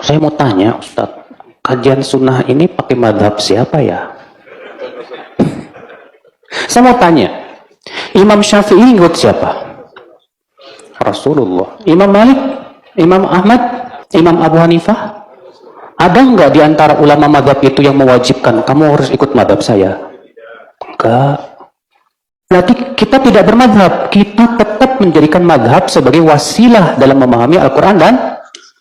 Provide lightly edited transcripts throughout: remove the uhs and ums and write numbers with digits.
Saya mau tanya, Ustadz, kajian sunnah ini pakai madhab siapa ya? Saya mau tanya, Imam Syafi'i ikut siapa? Rasulullah. Imam Malik, Imam Ahmad, Imam Abu Hanifah? Ada nggak di antara ulama madhab itu yang mewajibkan kamu harus ikut madhab saya? Enggak. Berarti kita tidak bermadhab, kita tetap menjadikan madhab sebagai wasilah dalam memahami Al-Quran dan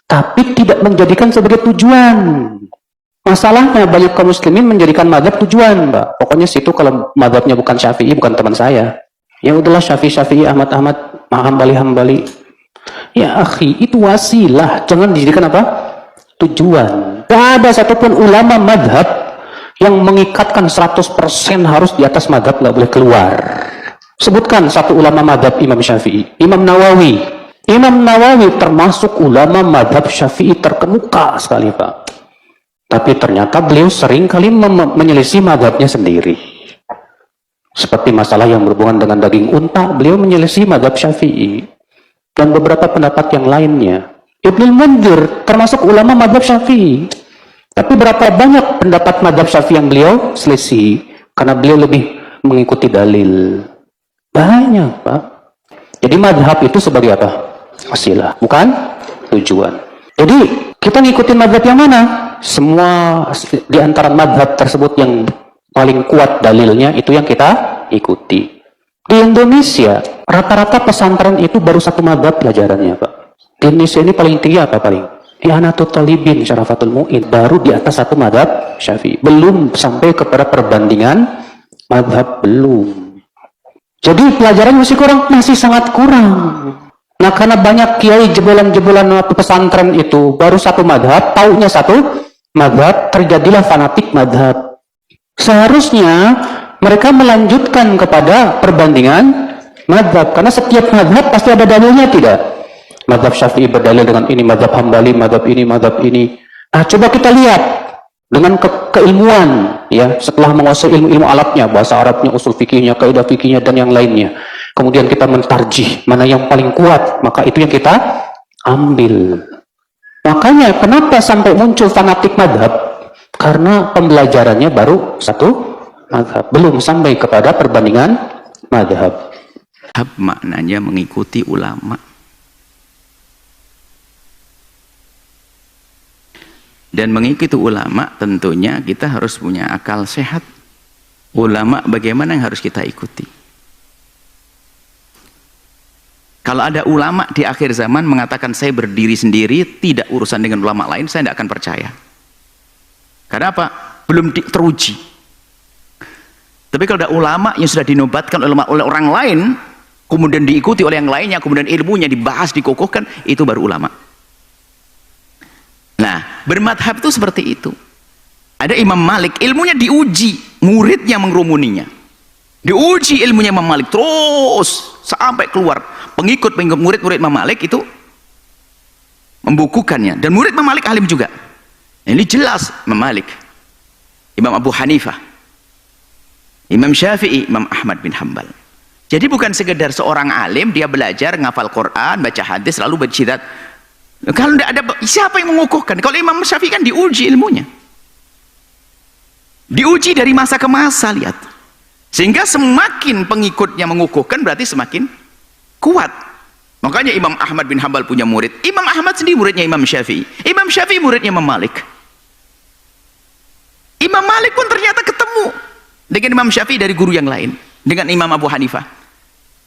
tapi tidak menjadikan sebagai tujuan. Masalahnya banyak kaum muslimin menjadikan madhab tujuan, Mbak. Pokoknya situ kalau madhabnya bukan Syafi'i, bukan teman saya. Ya udahlah Syafi'i, Ahmad, Hambali. Ya akhi, itu wasilah, jangan dijadikan apa? Tujuan. Tidak ada satupun ulama madhab yang mengikatkan 100% harus di atas madhab, nggak boleh keluar. Sebutkan satu ulama madhab Imam Syafi'i. Imam Nawawi. Imam Nawawi termasuk ulama madhab Syafi'i terkemuka sekali, Pak. Tapi ternyata beliau sering kali menyelisih madhabnya sendiri. Seperti masalah yang berhubungan dengan daging unta, beliau menyelisih madhab Syafi'i. Dan beberapa pendapat yang lainnya. Ibnul Mundzir termasuk ulama madhab Syafi'i. Tapi berapa banyak pendapat madhab Syafi'i yang beliau selisih? Karena beliau lebih mengikuti dalil. Banyak, Pak. Jadi madhab itu sebagai apa? Wasilah, bukan tujuan. Jadi kita ngikutin madhab yang mana? Semua di antara madhab tersebut yang paling kuat dalilnya itu yang kita ikuti. Di Indonesia, rata-rata pesantren itu baru satu madhab pelajarannya, Pak. Di Indonesia ini paling tinggi apa paling? I'anatul Talibin, Syarafatul Mu'in, baru di atas satu madhab Syafi'i. Belum sampai kepada perbandingan madhab, belum. Jadi pelajaran masih sangat kurang. Nah, karena banyak kiai jebolan-jebolan pesantren itu baru satu madhab, taunya satu madhab, terjadilah fanatik madhab. Seharusnya mereka melanjutkan kepada perbandingan madhab, karena setiap madhab pasti ada dalilnya, tidak? Madhab Syafi'i berdalil dengan ini, madhab Hambali, madhab ini. Nah, coba kita lihat dengan keilmuan, ya, setelah menguasai ilmu alatnya, bahasa Arabnya, usul fikihnya, kaidah fikihnya, dan yang lainnya. Kemudian kita mentarjih mana yang paling kuat, maka itu yang kita ambil. Makanya kenapa sampai muncul fanatik madhab? Karena pembelajarannya baru satu madhab, belum sampai kepada perbandingan madhab. Maknanya mengikuti ulama. Dan mengikuti ulama tentunya kita harus punya akal sehat. Ulama bagaimana yang harus kita ikuti? Kalau ada ulama di akhir zaman mengatakan saya berdiri sendiri, tidak urusan dengan ulama lain, saya tidak akan percaya. Karena apa? Belum teruji. Tapi kalau ada ulama yang sudah dinobatkan oleh orang lain, kemudian diikuti oleh yang lainnya, kemudian ilmunya dibahas, dikokohkan, itu baru ulama. Nah, bermadhab itu seperti itu. Ada Imam Malik, ilmunya diuji, muridnya mengerumuninya. Diuji ilmunya Imam Malik terus sampai keluar. Pengikut murid-murid Imam Malik itu membukukannya. Dan murid Imam Malik alim juga. Ini jelas Imam Malik, Imam Abu Hanifah, Imam Syafi'i, Imam Ahmad bin Hambal. Jadi bukan sekedar seorang alim, dia belajar, ngafal Quran, baca hadis, lalu bersyidat. Kalau tidak ada, siapa yang mengukuhkan? Kalau Imam Syafi'i kan diuji ilmunya, diuji dari masa ke masa, lihat. Sehingga semakin pengikutnya mengukuhkan berarti semakin kuat. Makanya Imam Ahmad bin Hambal punya murid. Imam Ahmad sendiri muridnya Imam Syafi'i. Imam Syafi'i muridnya Imam Malik. Imam Malik pun ternyata ketemu dengan Imam Syafi'i dari guru yang lain, dengan Imam Abu Hanifah.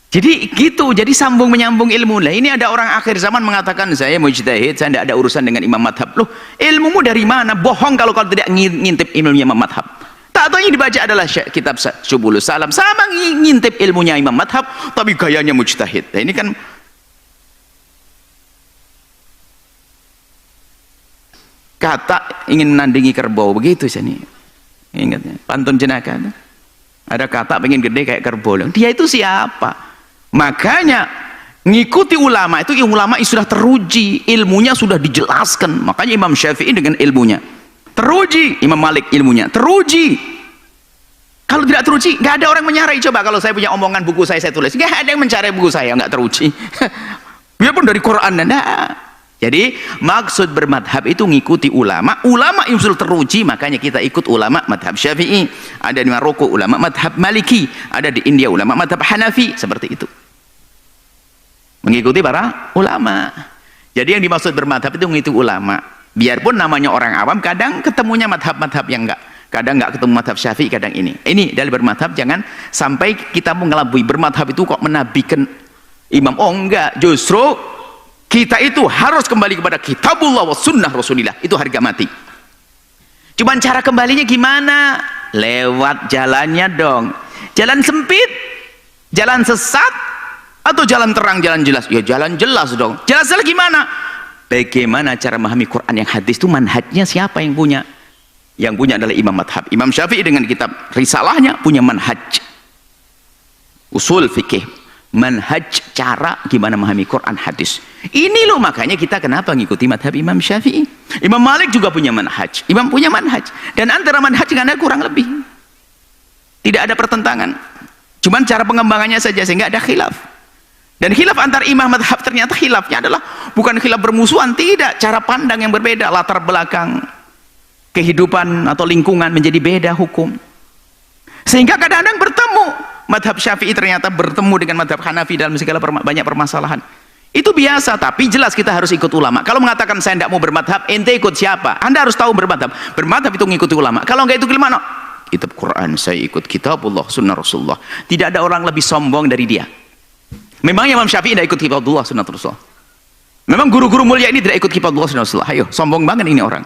Jadi gitu, jadi sambung menyambung ilmu. Lah ini ada orang akhir zaman mengatakan saya mujtahid, saya tidak ada urusan dengan imam madhab. Loh, ilmumu dari mana? Bohong kalau tidak ngintip ilmunya imam madhab. Tak tahu yang dibaca adalah kitab Subulus Salam, sama ngintip ilmunya imam madhab, tapi gayanya mujtahid. Nah, ini kan kata ingin menandingi kerbau, begitu sini. Ingatnya pantun jenaka. Ada kata pengen gede kayak kerbau. Dia itu siapa? Makanya ngikuti ulama itu, ulama yang sudah teruji, ilmunya sudah dijelaskan. Makanya Imam Syafi'i dengan ilmunya teruji, Imam Malik ilmunya teruji. Kalau tidak teruji, nggak ada orang menyarai. Coba kalau saya punya omongan buku saya tulis, nggak ada yang mencari buku saya, nggak teruji. Biarpun dari Quran, nah, Jadi maksud bermadhab itu ngikuti ulama. Ulama yang sudah teruji, makanya kita ikut ulama madhab Syafi'i. Ada di Maroko ulama madhab Maliki, ada di India ulama madhab Hanafi, seperti itu. Mengikuti para ulama. Jadi yang dimaksud bermadhab itu mengikuti ulama. Biarpun namanya orang awam, kadang ketemunya madhab-madhab yang enggak. Kadang enggak ketemu madhab Syafi'i, kadang ini. Ini dari bermadhab, jangan sampai kita mengelabui. Bermadhab itu kok menabikan imam. Oh enggak, justru kita itu harus kembali kepada kitabullah wa sunnah rasulillah. Itu harga mati. Cuman cara kembalinya gimana? Lewat jalannya dong. Jalan sempit, jalan sesat, atau jalan terang, jalan jelas? Ya jalan jelas dong. Jelas-jelas gimana? Bagaimana cara memahami Quran yang hadis itu, manhajnya siapa yang punya? Yang punya adalah imam madhab. Imam Syafi'i dengan kitab risalahnya punya manhaj usul fikih, manhaj cara gimana memahami Quran hadis. Ini loh makanya kita kenapa ngikuti madhab Imam Syafi'i. Imam Malik juga punya manhaj, imam punya manhaj, dan antara manhaj dengan kurang lebih tidak ada pertentangan, cuman cara pengembangannya saja sehingga ada khilaf. Dan khilaf antar imam madhab ternyata khilafnya adalah bukan khilaf bermusuhan, tidak, cara pandang yang berbeda, latar belakang kehidupan atau lingkungan menjadi beda hukum, sehingga kadang-kadang bertemu. Madhab Syafi'i ternyata bertemu dengan madhab Hanafi dalam segala banyak permasalahan. Itu biasa, tapi jelas kita harus ikut ulama. Kalau mengatakan saya tidak mau bermadhab, ente ikut siapa? Anda harus tahu bermadhab. Bermadhab itu mengikuti ulama. Kalau enggak itu gimana? Kitab Quran, saya ikut kitabullah, sunnah Rasulullah. Tidak ada orang lebih sombong dari dia. Memang Imam Syafi'i tidak ikut kitabullah, sunnah Rasulullah. Memang guru-guru mulia ini tidak ikut kitabullah, sunnah Rasulullah. Ayo, sombong banget ini orang.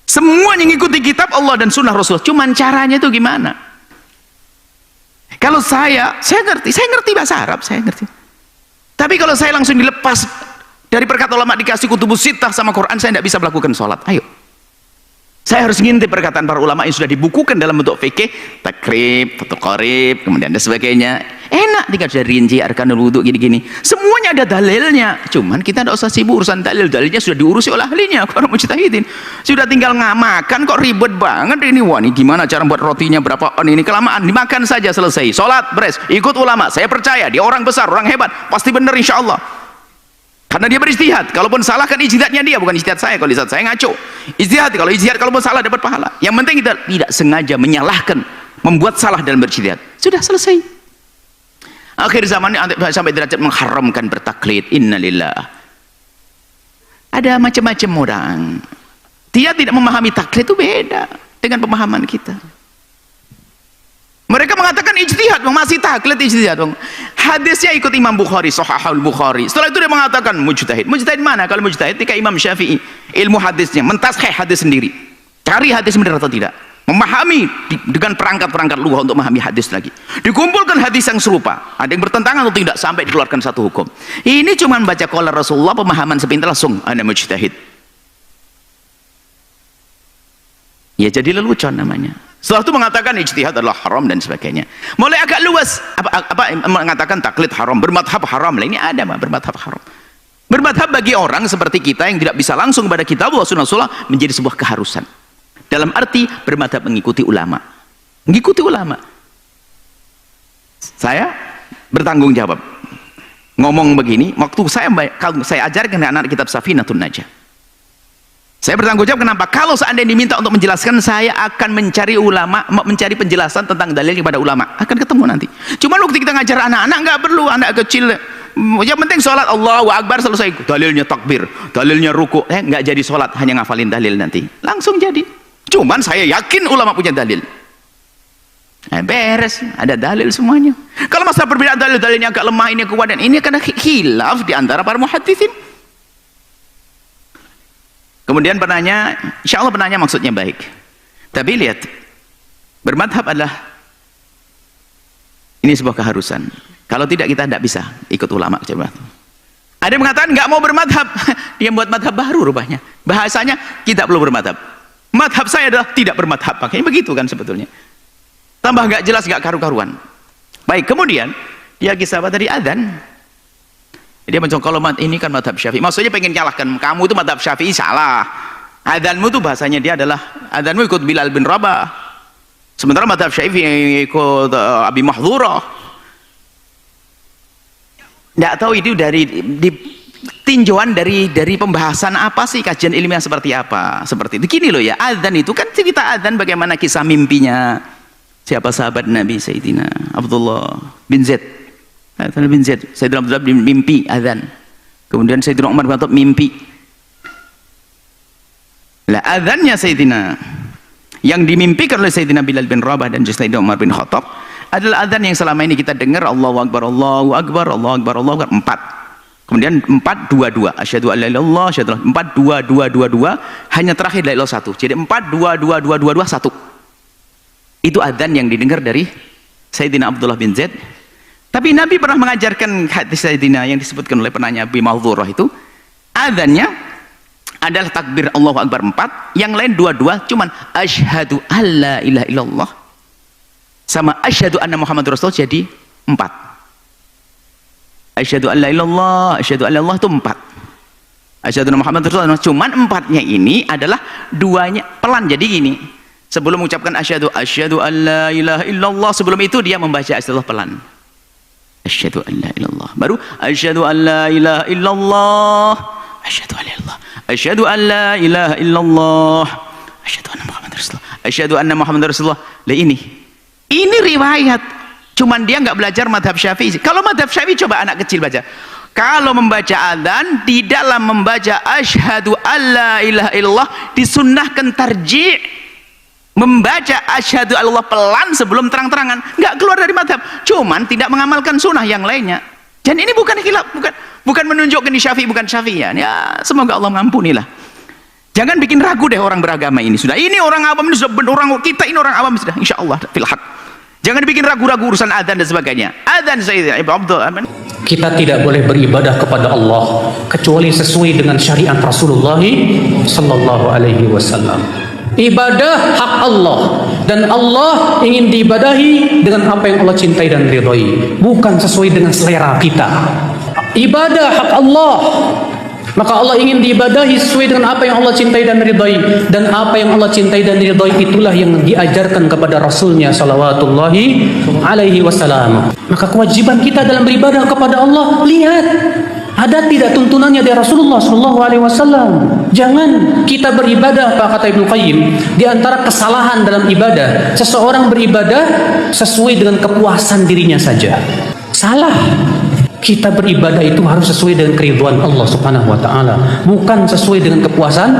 Semuanya mengikuti kitab Allah dan sunnah Rasulullah. Cuman caranya itu gimana? Kalau saya ngerti bahasa Arab, saya ngerti. Tapi kalau saya langsung dilepas dari perkataan ulama, dikasih kutubus sittah sama Quran, saya tidak bisa melakukan sholat. Ayo. Saya harus ngintip perkataan para ulama yang sudah dibukukan dalam bentuk fikih, takrib, taqrib, kemudian dan sebagainya. Enak tinggal sudah rinci arkanul wudu gini-gini. Semuanya ada dalilnya. Cuman kita tidak usah sibuk urusan dalil. Dalilnya sudah diurusi oleh ahlinya, para mujtahidin. Sudah tinggal makan kok ribet banget ini. Wah, ini gimana cara buat rotinya berapa on ini, kelamaan dimakan saja selesai. Salat beres, ikut ulama. Saya percaya dia orang besar, orang hebat, pasti benar insyaallah. Karena dia berijtihad. Kalaupun salah kan ijtihadnya dia, bukan ijtihad saya. Kalau ijtihad saya ngaco. Ijtihad, kalau ijtihad kalaupun salah dapat pahala. Yang penting kita tidak sengaja menyalahkan, membuat salah dalam berijtihad. Sudah selesai. Akhir zaman ini sampai derajat mengharamkan bertaklid. Innalillah. Ada macam-macam orang. Dia tidak memahami taklid itu beda dengan pemahaman kita. Mereka mengatakan ijtihad, masih taklid ijtihad. Hadisnya ikut Imam Bukhari, Sahihul Bukhari. Setelah itu dia mengatakan mujtahid. Mujtahid mana? Kalau mujtahid ketika Imam Syafi'i, ilmu hadisnya mentashih hadis sendiri. Cari hadis benar atau tidak. Memahami dengan perangkat-perangkat lughah untuk memahami hadis lagi. Dikumpulkan hadis yang serupa. Ada yang bertentangan atau tidak sampai dikeluarkan satu hukum. Ini cuma baca qala Rasulullah, pemahaman sepintas langsung ana mujtahid. Ya jadi lelucon namanya. Setelah itu mengatakan ijtihad adalah haram dan sebagainya. Mulai agak luas apa mengatakan taklid haram, bermadhab haram. Lah ini ada mah bermadhab haram. Bermadhab bagi orang seperti kita yang tidak bisa langsung kepada kitab wa sunnah Rasulullah menjadi sebuah keharusan. Dalam arti bermadhab mengikuti ulama. Mengikuti ulama. Saya bertanggung jawab. Ngomong begini, waktu kalau saya ajarkan anak kitab Safinatun Najah. Saya bertanggung jawab kenapa? Kalau seandainya diminta untuk menjelaskan, saya akan mencari ulama, mencari penjelasan tentang dalil kepada ulama. Akan ketemu nanti. Cuma waktu kita ngajar anak-anak nggak perlu, anak kecil. Yang penting sholat Allahu Akbar selesai. Dalilnya takbir, dalilnya ruku. Nggak jadi sholat, hanya ngafalin dalil nanti. Langsung jadi. Cuman saya yakin ulama punya dalil. Beres, ada dalil semuanya. Kalau masalah perbedaan dalilnya agak lemah, ini kuat dan ini karena khilaf di antara para muhaditsin. Kemudian penanya, insya Allah penanya maksudnya baik. Tapi lihat, bermadhab adalah ini sebuah keharusan. Kalau tidak kita tidak bisa ikut ulama. Coba. Ada yang mengatakan nggak mau bermadhab, dia buat madhab baru rupanya. Bahasanya kita perlu bermadhab. Madhab saya adalah tidak bermadhab. Makanya begitu kan sebetulnya. Tambah nggak jelas, nggak karu-karuan. Baik, kemudian dia kisah apa tadi, adzan. Dia mencoba kalau ini kan madhab Syafi'i. Maksudnya pengen nyalahkan kamu itu madhab Syafi'i salah. Adzanmu itu bahasanya dia adalah adzanmu ikut Bilal bin Rabah. Sementara madhab Syafi'i ikut Abi Mahdhurah. Nggak tahu itu dari tinjauan dari pembahasan apa sih, kajian ilmiah seperti apa, seperti itu. Gini loh ya, adzan itu kan cerita adzan, bagaimana kisah mimpinya siapa sahabat Nabi Sayyidina Abdullah bin Zaid. Sayyidina Abdullah bin mimpi adzan, kemudian Sayyidina Umar bin Khattab mimpi. Lah adzannya Sayyidina yang dimimpikan oleh Sayyidina Bilal bin Rabah dan Sayyidina Umar bin Khattab adalah adzan yang selama ini kita dengar, Allahu Akbar, Allahu Akbar, Allahu Akbar, Allahu Akbar, 4. Kemudian 4-2-2, asyhadu an la ilaha illallah, asyhadu 4-2-2-2-2, hanya terakhir la ilaha 1. Jadi 4-2-2-2-2-2-1. Itu adzan yang didengar dari Sayyidina Abdullah bin Zaid. Tapi Nabi pernah mengajarkan hadis Sayyidina yang disebutkan oleh penanya Abi Mawdhurah itu, adzannya adalah takbir Allahu Akbar 4, yang lain 2-2, cuman asyhadu an la ilaha illallah sama asyhadu anna Muhammad Rasulullah jadi 4. Asyhadu an la ilallah, asyhadu an la ilallah itu 4. Asyhadu anna Muhammad Rasulullah, cuman 4-nya ini adalah 2-nya pelan. Jadi gini, sebelum mengucapkan asyhadu an la ilaha illallah, sebelum itu dia membaca asyhadu pelan. Asyhadu an la ilallah. Baru asyhadu an la ilaha illallah, asyhadu an la ilallah, asyhadu an la ilaha illallah, asyhadu anna Muhammad Rasulullah, asyhadu anna Muhammad Rasulullah. Lah ini riwayat, cuman dia nggak belajar madhab Syafi'i. Kalau madhab Syafi'i coba anak kecil baca. Kalau membaca adzan, di dalam membaca asyhadu alla ilaha illallah disunnahkan tarji', membaca asyhadu Allah pelan sebelum terang-terangan. Nggak keluar dari madhab, cuman tidak mengamalkan sunnah yang lainnya. Dan ini bukan khilaf, bukan menunjukkan di Syafi'i bukan Syafi'i ya. Semoga Allah mengampunilah. Jangan bikin ragu deh orang beragama ini. Sudah, ini orang awam, ini sudah orang kita, ini orang awam sudah, insyaallah fil haq. Jangan dibikin ragu-ragu urusan adzan dan sebagainya. Adzan Sayyidina Abdul Amin. Kita tidak boleh beribadah kepada Allah kecuali sesuai dengan syariat Rasulullah sallallahu alaihi wasallam. Ibadah hak Allah, dan Allah ingin diibadahi dengan apa yang Allah cintai dan ridhai, bukan sesuai dengan selera kita. Ibadah hak Allah, maka Allah ingin diibadahi sesuai dengan apa yang Allah cintai dan ridhai, dan apa yang Allah cintai dan ridhai itulah yang diajarkan kepada Rasulnya salawatullahi alaihi wasallam. Maka kewajiban kita dalam beribadah kepada Allah, lihat ada tidak tuntunannya dari Rasulullah sallallahu alaihi wasallam. Jangan kita beribadah, Pak kata Ibnu Qayyim, di antara kesalahan dalam ibadah, seseorang beribadah sesuai dengan kepuasan dirinya saja. Salah. Kita beribadah itu harus sesuai dengan keridhaan Allah Subhanahu wa taala, bukan sesuai dengan kepuasan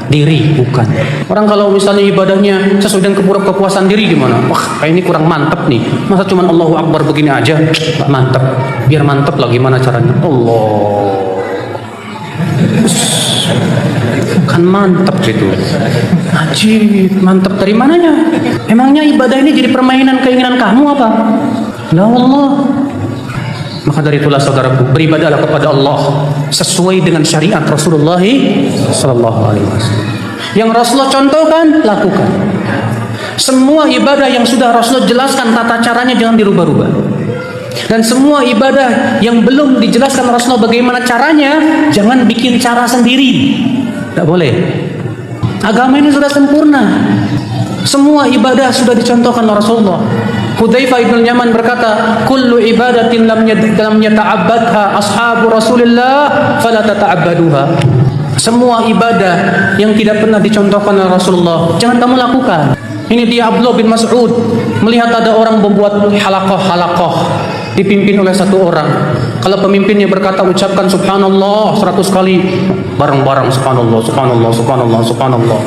diri, bukan. Orang kalau misalnya ibadahnya sesuai dengan kepuasan diri gimana? Wah, kayak ini kurang mantep nih. Masa cuma Allahu Akbar begini aja? Gak mantep. Biar mantep lah gimana caranya? Allah. Kan mantep gitu. Ajib, mantep dari mananya? Emangnya ibadah ini jadi permainan keinginan kamu apa? Ya Allah. Maka dari itulah saudaraku, beribadahlah kepada Allah sesuai dengan syariat Rasulullah sallallahu alaihi wasallam. Yang Rasulullah contohkan, lakukan. Semua ibadah yang sudah Rasulullah jelaskan tata caranya jangan dirubah-rubah. Dan semua ibadah yang belum dijelaskan Rasulullah bagaimana caranya, jangan bikin cara sendiri. Tidak boleh. Agama ini sudah sempurna. Semua ibadah sudah dicontohkan oleh Rasulullah. Hudzaifah bin Yaman berkata, "Kullu ibadatin lam yata'abbadha ashabu Rasulillah fala tata'abbaduha." Semua ibadah yang tidak pernah dicontohkan oleh Rasulullah, jangan kamu lakukan. Ini dia Abdullah bin Mas'ud melihat ada orang membuat halaqah dipimpin oleh satu orang. Kalau pemimpinnya berkata ucapkan subhanallah 100 kali, bareng-bareng subhanallah, subhanallah, subhanallah, subhanallah.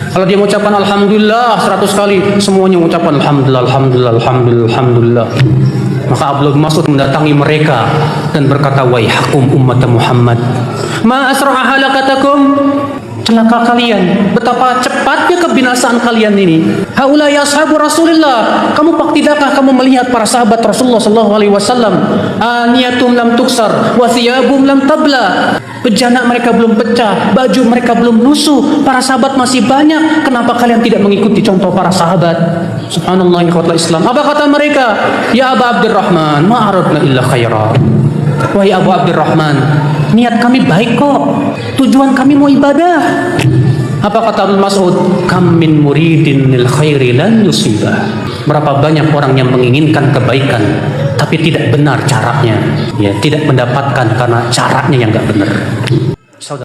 Kalau dia mengucapkan alhamdulillah 100 kali, semuanya mengucapkan alhamdulillah, alhamdulillah, alhamdulillah, alhamdulillah. Maka Abdullah bin Mas'ud mendatangi mereka dan berkata, "Waihakum ummat Muhammad, ma asra'a halakatakum." Celaka kalian, betapa cepatnya kebinasaan kalian ini. Haulai ashabu Rasulillah. Tidakkah kamu melihat para sahabat Rasulullah sallallahu alaihi wasallam? Aniyatum lam tuksar wa thiyabum lam tabla. Bejana mereka belum pecah, baju mereka belum lusuh, para sahabat masih banyak. Kenapa kalian tidak mengikuti contoh para sahabat? Subhanallah, ikhwatul Islam. Apa kata mereka? Ya Aba Abdurrahman, ma aradna illa khaira. Wahai Abu Abdurrahman, niat kami baik kok, tujuan kami mau ibadah. Apa kata Ibnu Mas'ud? Kam min muridin lil khairi lan yusibah. Berapa banyak orang yang menginginkan kebaikan tapi tidak benar caranya, ya tidak mendapatkan karena caranya yang nggak benar. Saudara